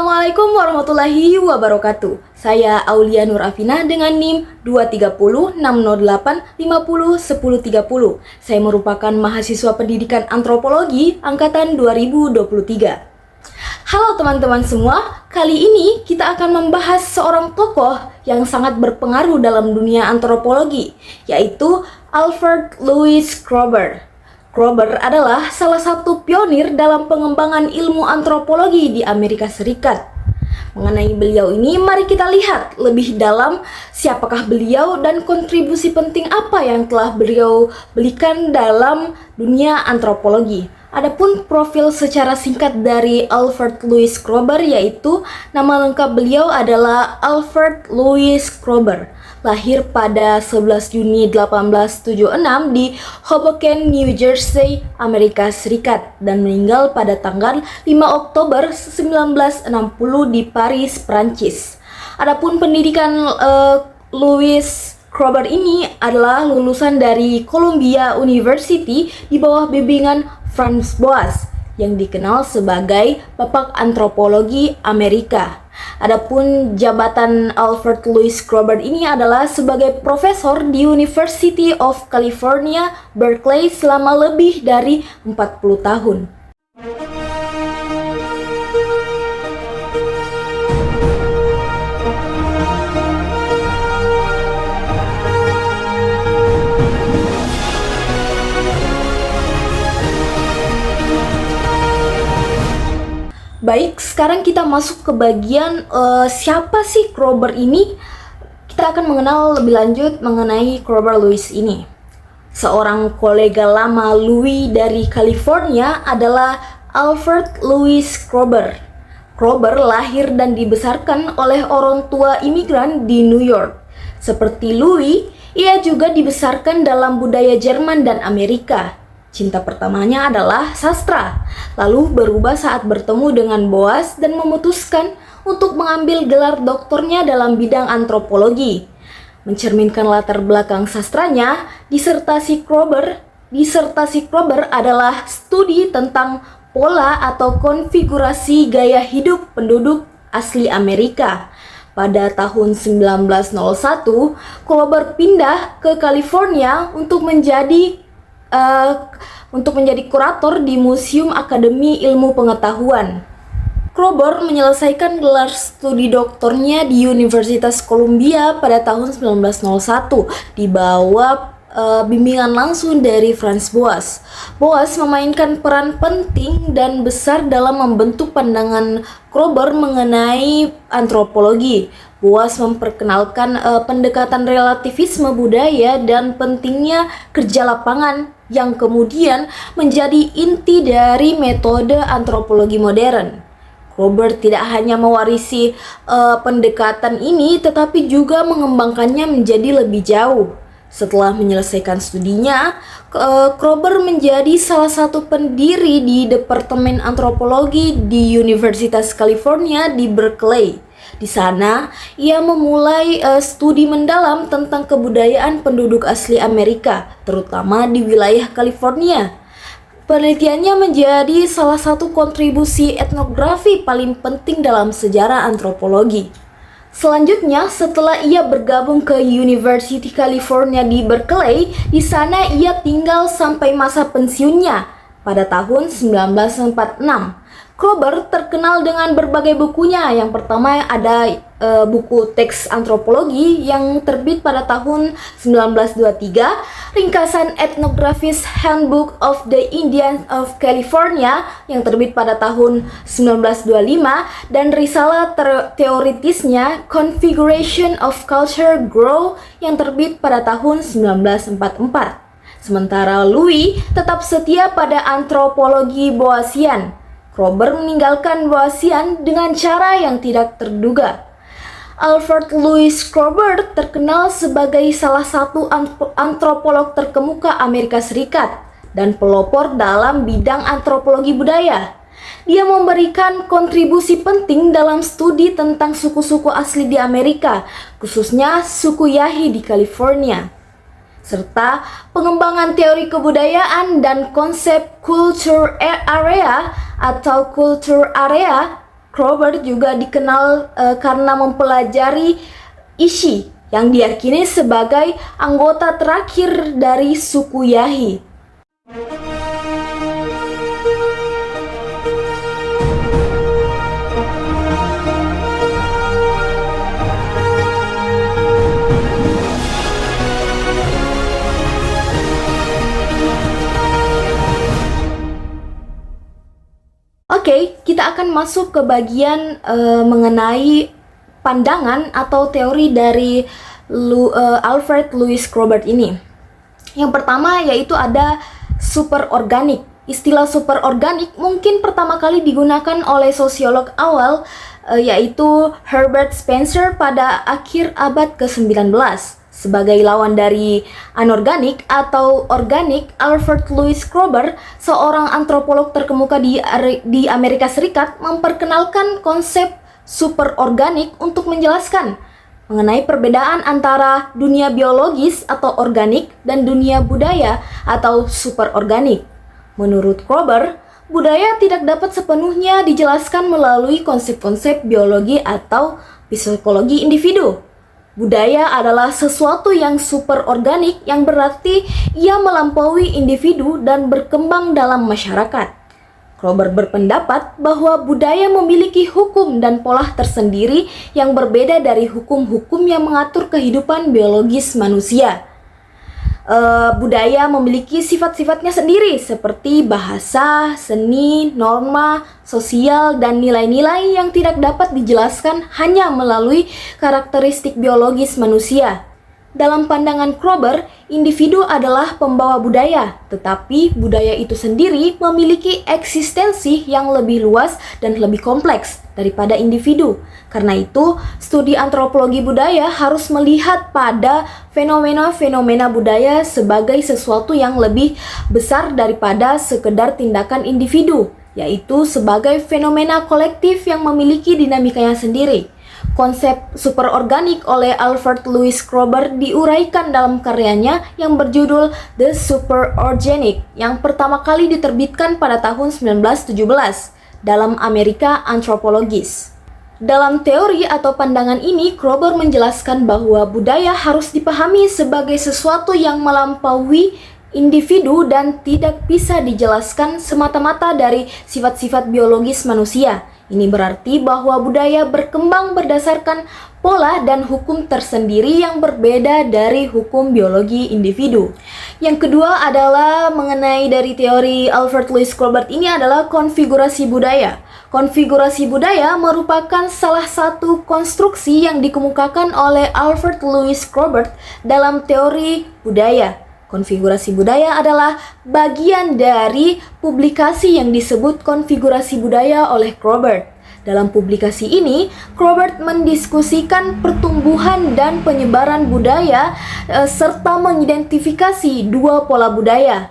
Assalamualaikum warahmatullahi wabarakatuh. Saya Aulia Nur Afina dengan NIM 2306085011030. Saya merupakan mahasiswa pendidikan antropologi angkatan 2023. Halo teman-teman semua, kali ini kita akan membahas seorang tokoh yang sangat berpengaruh dalam dunia antropologi, yaitu Alfred Louis Kroeber. Kroeber adalah salah satu pionir dalam pengembangan ilmu antropologi di Amerika Serikat. Mengenai beliau ini, mari kita lihat lebih dalam siapakah beliau dan kontribusi penting apa yang telah beliau berikan dalam dunia antropologi. Adapun profil secara singkat dari Alfred Louis Kroeber, yaitu nama lengkap beliau adalah Alfred Louis Kroeber. Lahir pada 11 Juni 1876 di Hoboken, New Jersey, Amerika Serikat, dan meninggal pada tanggal 5 Oktober 1960 di Paris, Prancis. Adapun pendidikan Louis Kroeber ini adalah lulusan dari Columbia University di bawah bimbingan Franz Boas yang dikenal sebagai Bapak Antropologi Amerika. Adapun jabatan Alfred Louis Kroeber ini adalah sebagai profesor di University of California, Berkeley selama lebih dari 40 tahun. Baik, sekarang kita masuk ke bagian siapa sih Kroeber ini? Kita akan mengenal lebih lanjut mengenai Kroeber Louis ini. Seorang kolega lama Louis dari California adalah Alfred Louis Kroeber. Kroeber lahir dan dibesarkan oleh orang tua imigran di New York. Seperti Louis, ia juga dibesarkan dalam budaya Jerman dan Amerika. Cinta pertamanya adalah sastra, lalu berubah saat bertemu dengan Boas dan memutuskan untuk mengambil gelar doktornya dalam bidang antropologi. Mencerminkan latar belakang sastranya, disertasi Kroeber adalah studi tentang pola atau konfigurasi gaya hidup penduduk asli Amerika. Pada tahun 1901, Kroeber pindah ke California untuk menjadi kurator di Museum Akademi Ilmu Pengetahuan. Kroeber menyelesaikan gelar studi doktornya di Universitas Columbia pada tahun 1901 di bawah bimbingan langsung dari Franz Boas. Boas memainkan peran penting dan besar dalam membentuk pandangan Kroeber mengenai antropologi. Boas memperkenalkan pendekatan relativisme budaya dan pentingnya kerja lapangan yang kemudian menjadi inti dari metode antropologi modern. Kroeber tidak hanya mewarisi pendekatan ini, tetapi juga mengembangkannya menjadi lebih jauh. Setelah menyelesaikan studinya, Kroeber menjadi salah satu pendiri di Departemen Antropologi di Universitas California di Berkeley. Di sana, ia memulai studi mendalam tentang kebudayaan penduduk asli Amerika, terutama di wilayah California. Penelitiannya menjadi salah satu kontribusi etnografi paling penting dalam sejarah antropologi. Selanjutnya, setelah ia bergabung ke University California di Berkeley, di sana ia tinggal sampai masa pensiunnya pada tahun 1946. Kroeber terkenal dengan berbagai bukunya. Yang pertama ada buku teks antropologi yang terbit pada tahun 1923, ringkasan etnografis Handbook of the Indians of California yang terbit pada tahun 1925, dan risalah teoritisnya Configuration of Culture Grow yang terbit pada tahun 1944. Sementara Louis tetap setia pada antropologi Boasian. Kroeber meninggalkan Boasian dengan cara yang tidak terduga. Alfred Louis Kroeber terkenal sebagai salah satu antropolog terkemuka Amerika Serikat dan pelopor dalam bidang antropologi budaya. Dia memberikan kontribusi penting dalam studi tentang suku-suku asli di Amerika, khususnya suku Yahi di California, serta pengembangan teori kebudayaan dan konsep culture area atau culture area Kroeber juga dikenal karena mempelajari Ishi yang diyakini sebagai anggota terakhir dari suku Yahi. Oke, kita akan masuk ke bagian mengenai pandangan atau teori dari Alfred Louis Kroeber ini. Yang pertama yaitu ada superorganik. Istilah superorganik mungkin pertama kali digunakan oleh sosiolog awal yaitu Herbert Spencer pada akhir abad ke-19. Sebagai lawan dari anorganik atau organik, Alfred Louis Kroeber, seorang antropolog terkemuka di Amerika Serikat, memperkenalkan konsep superorganik untuk menjelaskan mengenai perbedaan antara dunia biologis atau organik dan dunia budaya atau superorganik. Menurut Kroeber, budaya tidak dapat sepenuhnya dijelaskan melalui konsep-konsep biologi atau psikologi individu. Budaya adalah sesuatu yang superorganik yang berarti ia melampaui individu dan berkembang dalam masyarakat. Kroeber berpendapat bahwa budaya memiliki hukum dan pola tersendiri yang berbeda dari hukum-hukum yang mengatur kehidupan biologis manusia. Budaya memiliki sifat-sifatnya sendiri seperti bahasa, seni, norma, sosial, dan nilai-nilai yang tidak dapat dijelaskan hanya melalui karakteristik biologis manusia. Dalam pandangan Kroeber, individu adalah pembawa budaya, tetapi budaya itu sendiri memiliki eksistensi yang lebih luas dan lebih kompleks daripada individu. Karena itu, studi antropologi budaya harus melihat pada fenomena-fenomena budaya sebagai sesuatu yang lebih besar daripada sekedar tindakan individu, yaitu sebagai fenomena kolektif yang memiliki dinamikanya sendiri. Konsep superorganik oleh Alfred Louis Kroeber diuraikan dalam karyanya yang berjudul The Superorganic yang pertama kali diterbitkan pada tahun 1917 dalam America Anthropologist. Dalam teori atau pandangan ini, Kroeber menjelaskan bahwa budaya harus dipahami sebagai sesuatu yang melampaui individu dan tidak bisa dijelaskan semata-mata dari sifat-sifat biologis manusia. Ini berarti bahwa budaya berkembang berdasarkan pola dan hukum tersendiri yang berbeda dari hukum biologi individu. Yang kedua adalah mengenai dari teori Alfred Louis Kroeber ini adalah konfigurasi budaya. Konfigurasi budaya merupakan salah satu konstruksi yang dikemukakan oleh Alfred Louis Kroeber dalam teori budaya. Konfigurasi budaya adalah bagian dari publikasi yang disebut konfigurasi budaya oleh Kroeber. Dalam publikasi ini, Kroeber mendiskusikan pertumbuhan dan penyebaran budaya serta mengidentifikasi dua pola budaya,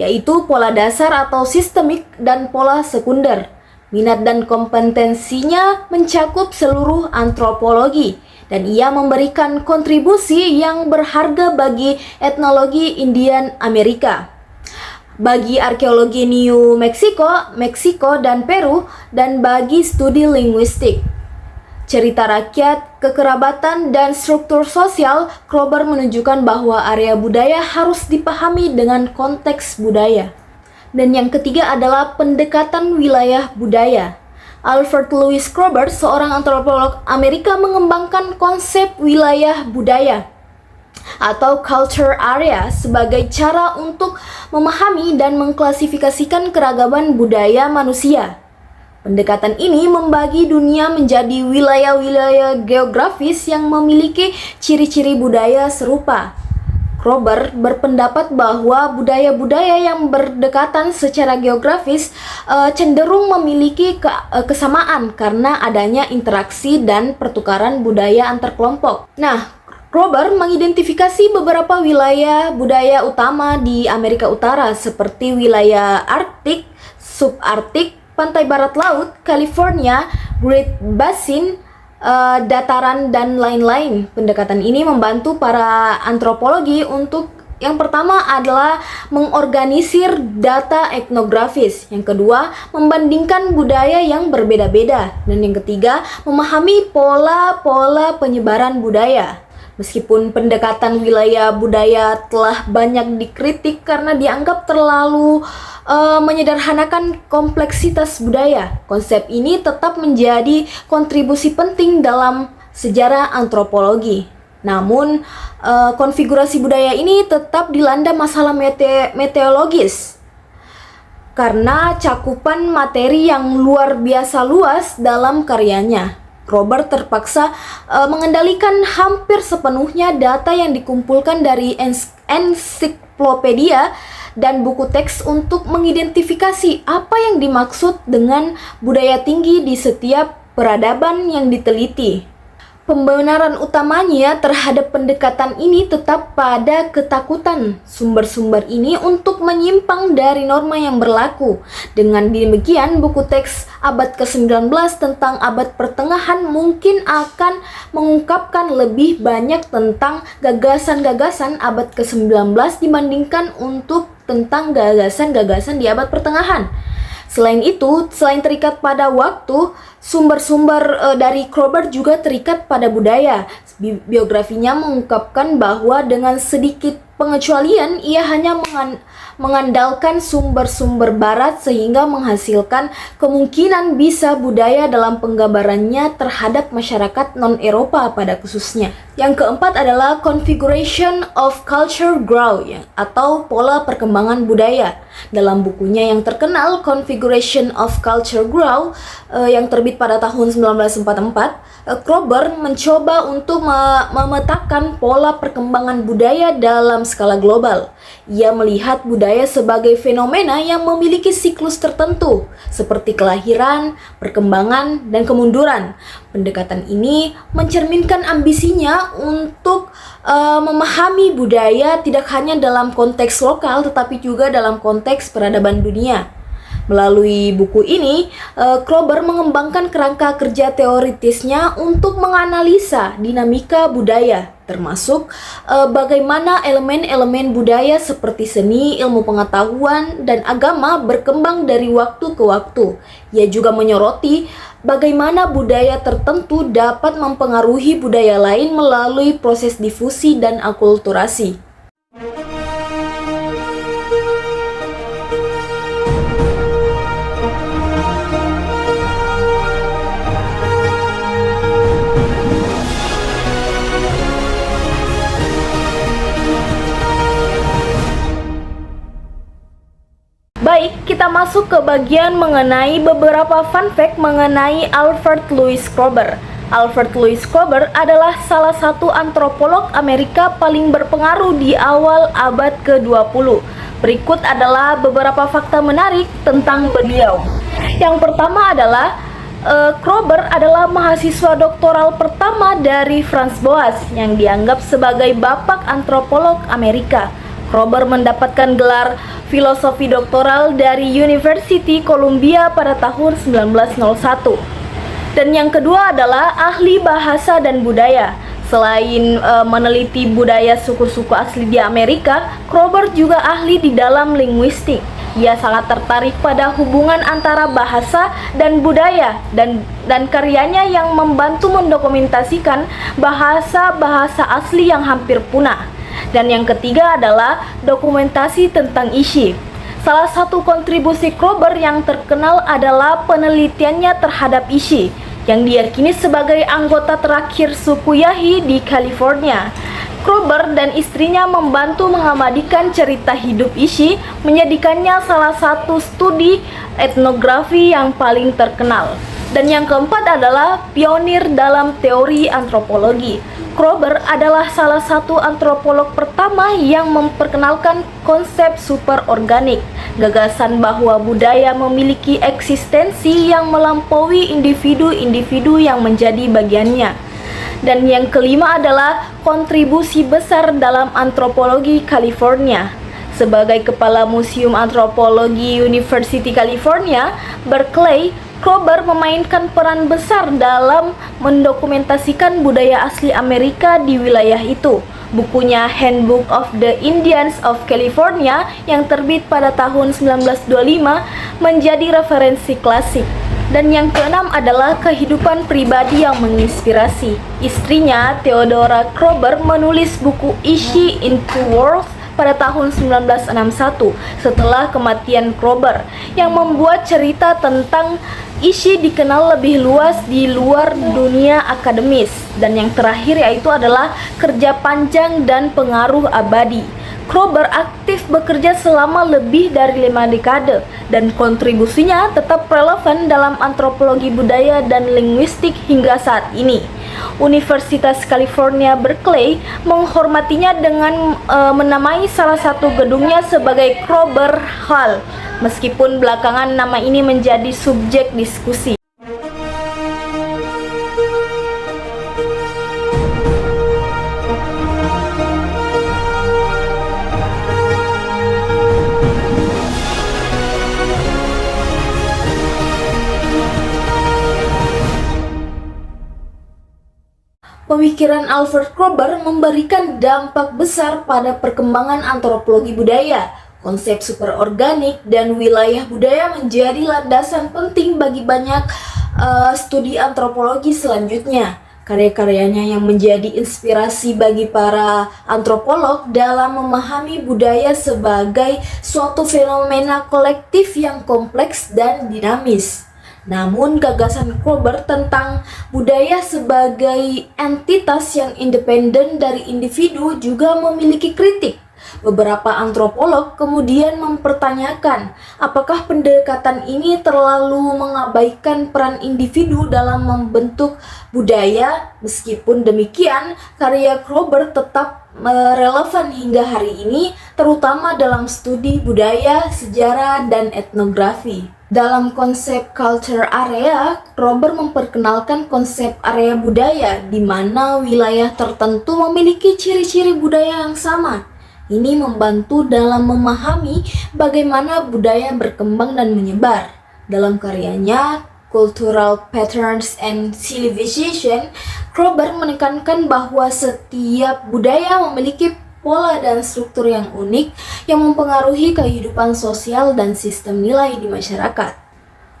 yaitu pola dasar atau sistemik dan pola sekunder. Minat dan kompetensinya mencakup seluruh antropologi, dan ia memberikan kontribusi yang berharga bagi etnologi Indian Amerika, bagi arkeologi New Meksiko dan Peru, dan bagi studi linguistik. Cerita rakyat, kekerabatan, dan struktur sosial, Kroeber menunjukkan bahwa area budaya harus dipahami dengan konteks budaya. Dan yang ketiga adalah pendekatan wilayah budaya. Alfred Louis Kroeber, seorang antropolog Amerika, mengembangkan konsep wilayah budaya atau culture area sebagai cara untuk memahami dan mengklasifikasikan keragaman budaya manusia. Pendekatan ini membagi dunia menjadi wilayah-wilayah geografis yang memiliki ciri-ciri budaya serupa. Kroeber berpendapat bahwa budaya-budaya yang berdekatan secara geografis cenderung memiliki kesamaan karena adanya interaksi dan pertukaran budaya antar kelompok. Nah, Kroeber mengidentifikasi beberapa wilayah budaya utama di Amerika Utara seperti wilayah Arktik, subarktik, pantai barat laut, California, Great Basin, dataran, dan lain-lain. Pendekatan ini membantu para antropologi untuk Yang pertama adalah mengorganisir data etnografis. Yang kedua, membandingkan budaya yang berbeda-beda. Dan yang ketiga, memahami pola-pola penyebaran budaya. Meskipun pendekatan wilayah budaya telah banyak dikritik karena dianggap terlalu menyederhanakan kompleksitas budaya, konsep ini tetap menjadi kontribusi penting dalam sejarah antropologi. Namun, konfigurasi budaya ini tetap dilanda masalah meteologis karena cakupan materi yang luar biasa luas dalam karyanya. Kroeber terpaksa mengendalikan hampir sepenuhnya data yang dikumpulkan dari ensiklopedia dan buku teks untuk mengidentifikasi apa yang dimaksud dengan budaya tinggi di setiap peradaban yang diteliti. Pembenaran utamanya terhadap pendekatan ini tetap pada ketakutan sumber-sumber ini untuk menyimpang dari norma yang berlaku. Dengan demikian, buku teks abad ke-19 tentang abad pertengahan mungkin akan mengungkapkan lebih banyak tentang gagasan-gagasan abad ke-19 dibandingkan untuk tentang gagasan-gagasan di abad pertengahan. Selain itu, selain terikat pada waktu, sumber-sumber dari Kroeber juga terikat pada budaya. Biografinya mengungkapkan bahwa dengan sedikit pengecualian, ia hanya mengandalkan sumber-sumber barat sehingga menghasilkan kemungkinan bisa budaya dalam penggambarannya terhadap masyarakat non-Eropa pada khususnya. Yang keempat adalah configuration of culture growth atau pola perkembangan budaya. Dalam bukunya yang terkenal Configuration of Culture Growth yang terbit pada tahun 1944, Kroeber mencoba untuk memetakan pola perkembangan budaya dalam skala global. Ia melihat budaya sebagai fenomena yang memiliki siklus tertentu, seperti kelahiran, perkembangan, dan kemunduran. Pendekatan ini mencerminkan ambisinya untuk memahami budaya tidak hanya dalam konteks lokal, tetapi juga dalam konteks peradaban dunia. Melalui buku ini, Kroeber mengembangkan kerangka kerja teoritisnya untuk menganalisa dinamika budaya, termasuk bagaimana elemen-elemen budaya seperti seni, ilmu pengetahuan, dan agama berkembang dari waktu ke waktu. Ia juga menyoroti bagaimana budaya tertentu dapat mempengaruhi budaya lain melalui proses difusi dan akulturasi. Baik, kita masuk ke bagian mengenai beberapa fun fact mengenai Alfred Louis Kroeber. Alfred Louis Kroeber adalah salah satu antropolog Amerika paling berpengaruh di awal abad ke-20. Berikut adalah beberapa fakta menarik tentang beliau. Yang pertama adalah Kroeber adalah mahasiswa doktoral pertama dari Franz Boas yang dianggap sebagai bapak antropolog Amerika. Kroeber mendapatkan gelar filosofi doktoral dari University Columbia pada tahun 1901. Dan yang kedua adalah ahli bahasa dan budaya. Selain meneliti budaya suku-suku asli di Amerika, Kroeber juga ahli di dalam linguistik. Ia sangat tertarik pada hubungan antara bahasa dan budaya dan karyanya yang membantu mendokumentasikan bahasa-bahasa asli yang hampir punah. Dan yang ketiga adalah dokumentasi tentang Ishi. Salah satu kontribusi Kroeber yang terkenal adalah penelitiannya terhadap Ishi, yang diyakini sebagai anggota terakhir suku Yahi di California. Kroeber dan istrinya membantu mengabadikan cerita hidup Ishi, menjadikannya salah satu studi etnografi yang paling terkenal. Dan yang keempat adalah pionir dalam teori antropologi. Kroeber adalah salah satu antropolog pertama yang memperkenalkan konsep superorganik, gagasan bahwa budaya memiliki eksistensi yang melampaui individu-individu yang menjadi bagiannya. Dan yang kelima adalah kontribusi besar dalam antropologi California. Sebagai kepala Museum Antropologi University California, Berkeley, Kroeber memainkan peran besar dalam mendokumentasikan budaya asli Amerika di wilayah itu. Bukunya Handbook of the Indians of California yang terbit pada tahun 1925 menjadi referensi klasik. Dan yang keenam adalah kehidupan pribadi yang menginspirasi. Istrinya, Theodora Kroeber, menulis buku Ishi in Two Worlds pada tahun 1961 setelah kematian Kroeber, yang membuat cerita tentang Ishi dikenal lebih luas di luar dunia akademis. Dan yang terakhir yaitu adalah Kerja Panjang dan Pengaruh Abadi. Kroeber aktif bekerja selama lebih dari 5 dekade dan kontribusinya tetap relevan dalam antropologi budaya dan linguistik hingga saat ini. Universitas California Berkeley menghormatinya dengan menamai salah satu gedungnya sebagai Kroeber Hall, meskipun belakangan nama ini menjadi subjek diskusi. Pemikiran Alfred Kroeber memberikan dampak besar pada perkembangan antropologi budaya. Konsep superorganik dan wilayah budaya menjadi landasan penting bagi banyak studi antropologi selanjutnya. Karya-karyanya yang menjadi inspirasi bagi para antropolog dalam memahami budaya sebagai suatu fenomena kolektif yang kompleks dan dinamis. Namun gagasan Kroeber tentang budaya sebagai entitas yang independen dari individu juga memiliki kritik. Beberapa antropolog kemudian mempertanyakan apakah pendekatan ini terlalu mengabaikan peran individu dalam membentuk budaya. Meskipun demikian, karya Kroeber tetap relevan hingga hari ini, terutama dalam studi budaya, sejarah, dan etnografi. Dalam konsep culture area, Kroeber memperkenalkan konsep area budaya di mana wilayah tertentu memiliki ciri-ciri budaya yang sama. Ini membantu dalam memahami bagaimana budaya berkembang dan menyebar. Dalam karyanya Cultural Patterns and Civilization, Kroeber menekankan bahwa setiap budaya memiliki pola dan struktur yang unik yang mempengaruhi kehidupan sosial dan sistem nilai di masyarakat.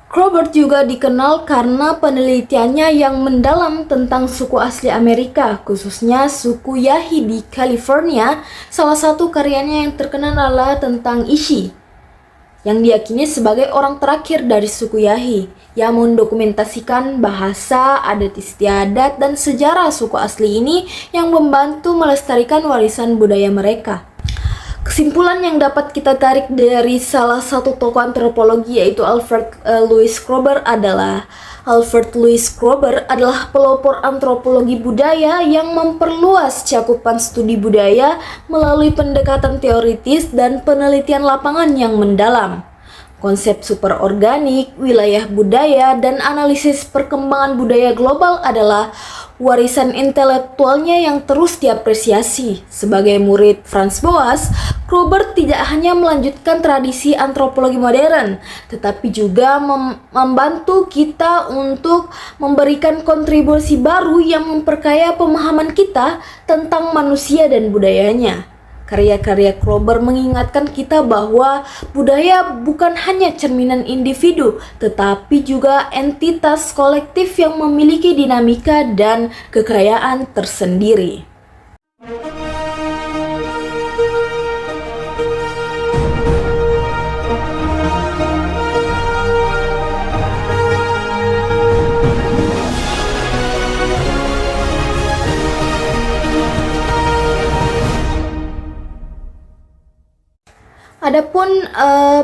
Kroeber juga dikenal karena penelitiannya yang mendalam tentang suku asli Amerika, khususnya suku Yahi di California. Salah satu karyanya yang terkenal adalah tentang Ishi, yang diyakini sebagai orang terakhir dari suku Yahi, yang mendokumentasikan bahasa, adat istiadat, dan sejarah suku asli ini yang membantu melestarikan warisan budaya mereka. Kesimpulan yang dapat kita tarik dari salah satu tokoh antropologi yaitu Alfred Louis Kroeber adalah pelopor antropologi budaya yang memperluas cakupan studi budaya melalui pendekatan teoritis dan penelitian lapangan yang mendalam. Konsep superorganik, wilayah budaya, dan analisis perkembangan budaya global adalah warisan intelektualnya yang terus diapresiasi. Sebagai murid Franz Boas, Kroeber tidak hanya melanjutkan tradisi antropologi modern, tetapi juga membantu kita untuk memberikan kontribusi baru yang memperkaya pemahaman kita tentang manusia dan budayanya. Karya-karya Kroeber mengingatkan kita bahwa budaya bukan hanya cerminan individu, tetapi juga entitas kolektif yang memiliki dinamika dan kekayaan tersendiri. Adapun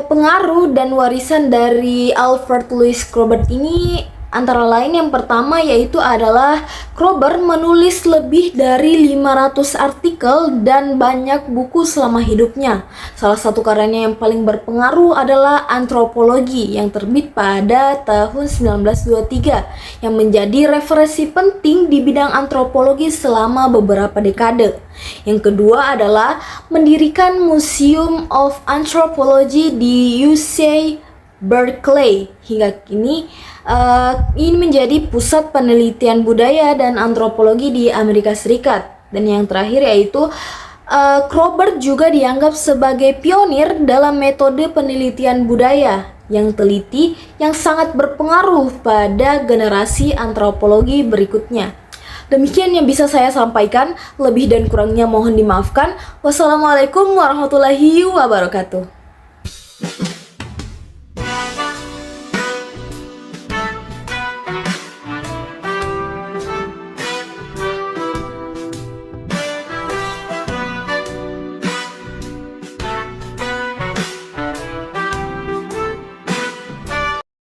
pengaruh dan warisan dari Alfred Louis Kroeber ini antara lain yang pertama yaitu adalah Kroeber menulis lebih dari 500 artikel dan banyak buku selama hidupnya. Salah satu karyanya yang paling berpengaruh adalah Antropologi yang terbit pada tahun 1923 yang menjadi referensi penting di bidang antropologi selama beberapa dekade. Yang kedua adalah mendirikan Museum of Anthropology di UC Berkeley. Hingga kini ini menjadi pusat penelitian budaya dan antropologi di Amerika Serikat. Dan yang terakhir yaitu Kroeber juga dianggap sebagai pionir dalam metode penelitian budaya yang teliti yang sangat berpengaruh pada generasi antropologi berikutnya. Demikian yang bisa saya sampaikan, lebih dan kurangnya mohon dimaafkan. Wassalamualaikum warahmatullahi wabarakatuh.